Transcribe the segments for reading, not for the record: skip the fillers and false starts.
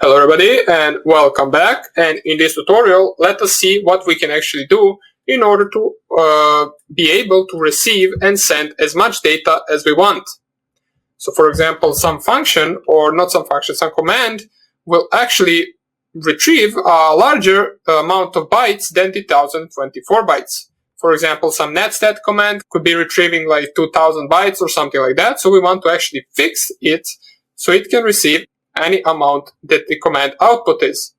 Hello everybody and welcome back, and in this tutorial let us see what we can actually do in order to be able to receive and send as much data as we want. So for example, some function, or not some function, some command will actually retrieve a larger amount of bytes than the 1024 bytes. For example, some netstat command could be retrieving like 2000 bytes or something like that, so we want to actually fix it so it can receive any amount that the command output is.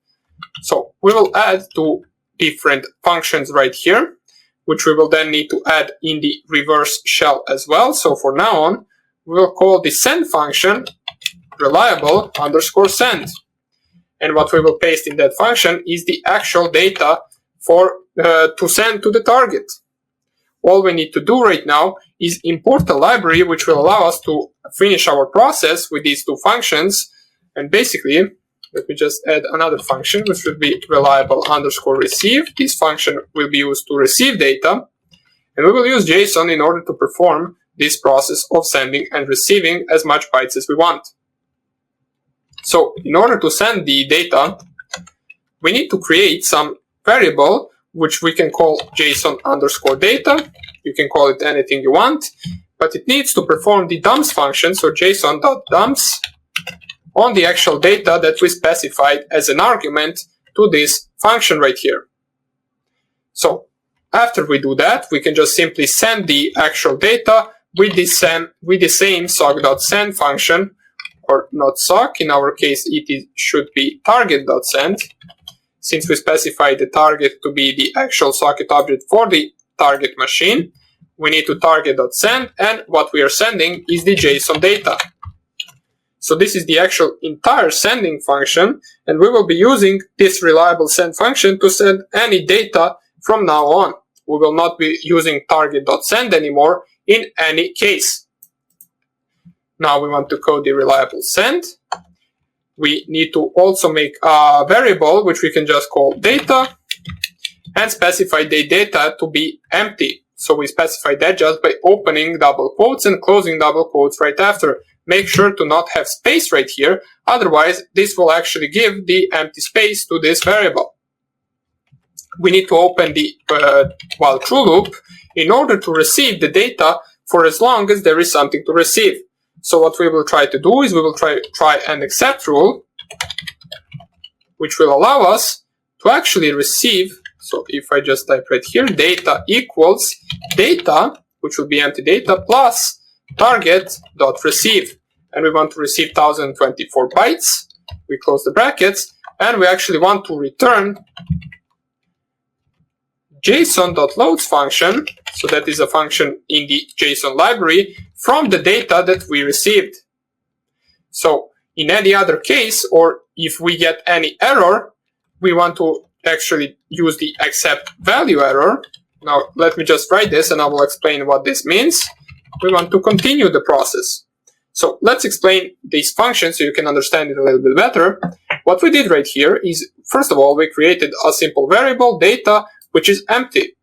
So we will add two different functions right here, which we will then need to add in the reverse shell as well. So for now on, we will call the send function reliable_send. And what we will paste in that function is the actual data for to send to the target. All we need to do right now is import a library which will allow us to finish our process with these two functions. And basically, let me just add another function, which would be reliable_receive. This function will be used to receive data. And we will use JSON in order to perform this process of sending and receiving as much bytes as we want. So in order to send the data, we need to create some variable which we can call JSON_data. You can call it anything you want, but it needs to perform the dumps function, so JSON.dumps, on the actual data that we specified as an argument to this function right here. So after we do that, we can just simply send the actual data with the same sock.send function, or not sock, in our case should be target.send. Since we specified the target to be the actual socket object for the target machine, we need to target.send, and what we are sending is the JSON data. So this is the actual entire sending function, and we will be using this reliable send function to send any data from now on. We will not be using target.send anymore in any case. Now we want to code the reliable send. We need to also make a variable which we can just call data and specify the data to be empty. So we specify that just by opening double quotes and closing double quotes right after. Make sure to not have space right here, otherwise this will actually give the empty space to this variable. We need to open the while true loop in order to receive the data for as long as there is something to receive. So what we will try to do is we will try an except rule, which will allow us to actually receive. So if I just type right here, data equals data, which will be empty data, plus target.receive, and we want to receive 1024 bytes. We close the brackets, and we actually want to return JSON.loads function, so that is a function in the JSON library, from the data that we received. So in any other case, or if we get any error, we want to actually use the accept value error. Now let me just write this and I will explain what this means. We want to continue the process. So let's explain this function so you can understand it a little bit better. What we did right here is, first of all, we created a simple variable, data, which is empty.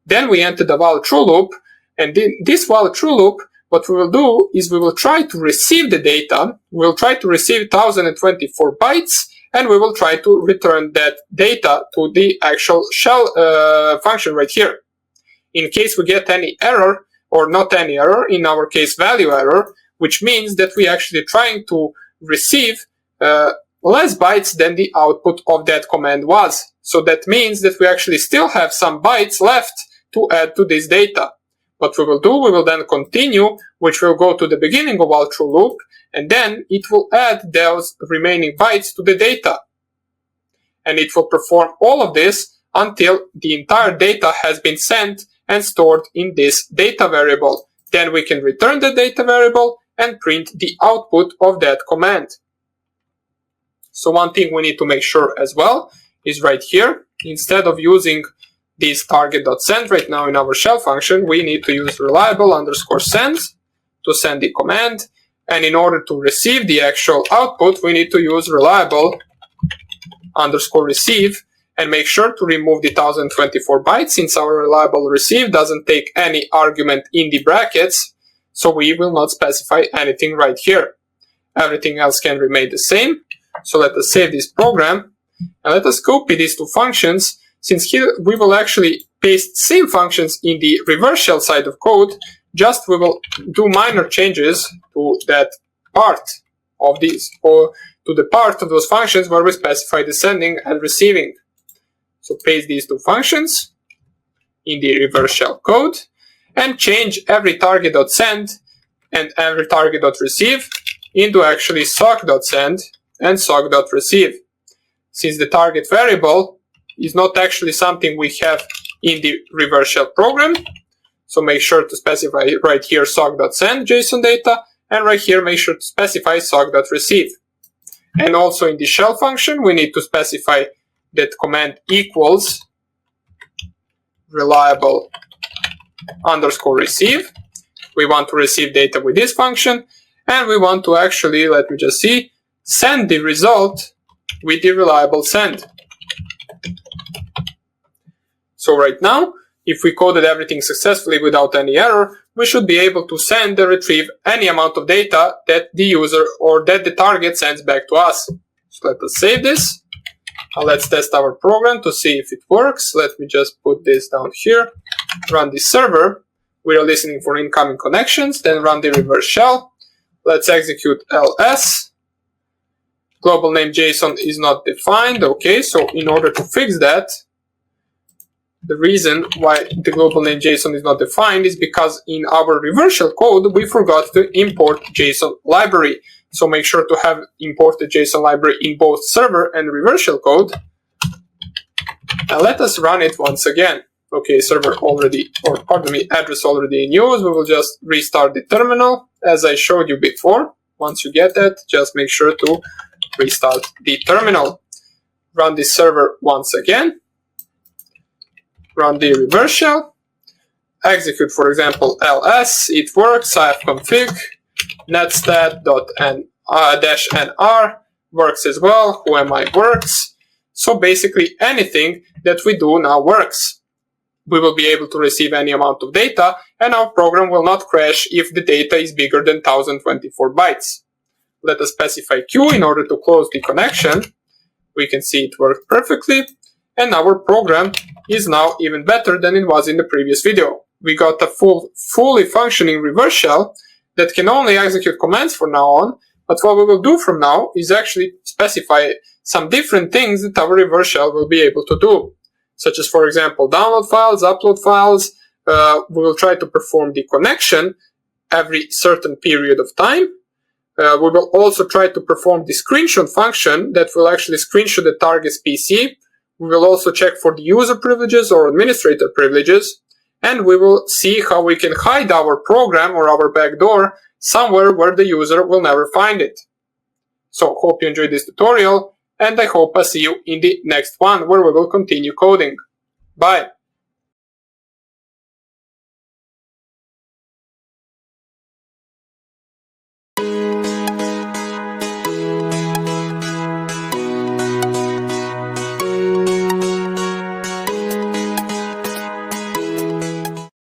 Then we entered the while true loop, and in this while true loop, what we will do is we will try to receive the data. We will try to receive 1024 bytes, and we will try to return that data to the actual shell function right here. In case we get any error, or not any error, in our case value error, which means that we actually trying to receive less bytes than the output of that command was. So that means that we actually still have some bytes left to add to this data. What we will do, we will then continue, which will go to the beginning of our true loop, and then it will add those remaining bytes to the data. And it will perform all of this until the entire data has been sent and stored in this data variable. Then we can return the data variable and print the output of that command. So one thing we need to make sure as well is right here, instead of using this target.send right now in our shell function, we need to use reliable_send to send the command. And in order to receive the actual output, we need to use reliable_receive and make sure to remove the 1024 bytes, since our reliable receive doesn't take any argument in the brackets, so we will not specify anything right here. Everything else can remain the same. So let us save this program and let us copy these two functions, since here we will actually paste same functions in the reverse shell side of code, just we will do minor changes to that part of these, or to the part of those functions where we specify the sending and receiving. So paste these two functions in the reverse shell code and change every target.send and every target.receive into actually sock.send and sock.receive. Since the target variable is not actually something we have in the reverse shell program, so make sure to specify right here sock.send JSON data, and right here make sure to specify sock.receive. And also in the shell function, we need to specify that command equals reliable underscore receive. We want to receive data with this function, and we want to actually, let me just see, send the result with the reliable send. So right now, if we coded everything successfully without any error, we should be able to send and retrieve any amount of data that the user or that the target sends back to us. So let us save this. Let's test our program to see if it works. Let me just put this down here. Run the server. We are listening for incoming connections. Then run the reverse shell. Let's execute ls. Global name JSON is not defined. Okay, so in order to fix that, the reason why the global name JSON is not defined is because in our reverse shell code, we forgot to import JSON library. So make sure to have imported JSON library in both server and reverse shell code. And let us run it once again. Okay, server already, or pardon me, address already in use. We will just restart the terminal as I showed you before. Once you get that, just make sure to restart the terminal. Run the server once again. Run the reverse shell. Execute, for example, ls. It works. ifconfig netstat.-nr works as well. Whoami works. So basically anything that we do now works. We will be able to receive any amount of data, and our program will not crash if the data is bigger than 1024 bytes. Let us specify Q in order to close the connection. We can see it worked perfectly, and our program is now even better than it was in the previous video. We got a fully functioning reverse shell that can only execute commands from now on, but what we will do from now is actually specify some different things that our reverse shell will be able to do, such as, for example, download files, upload files. We will try to perform the connection every certain period of time. We will also try to perform the screenshot function that will actually screenshot the target's PC. We will also check for the user privileges or administrator privileges, and we will see how we can hide our program or our backdoor somewhere where the user will never find it. So hope you enjoyed this tutorial, and I hope I see you in the next one where we will continue coding. Bye!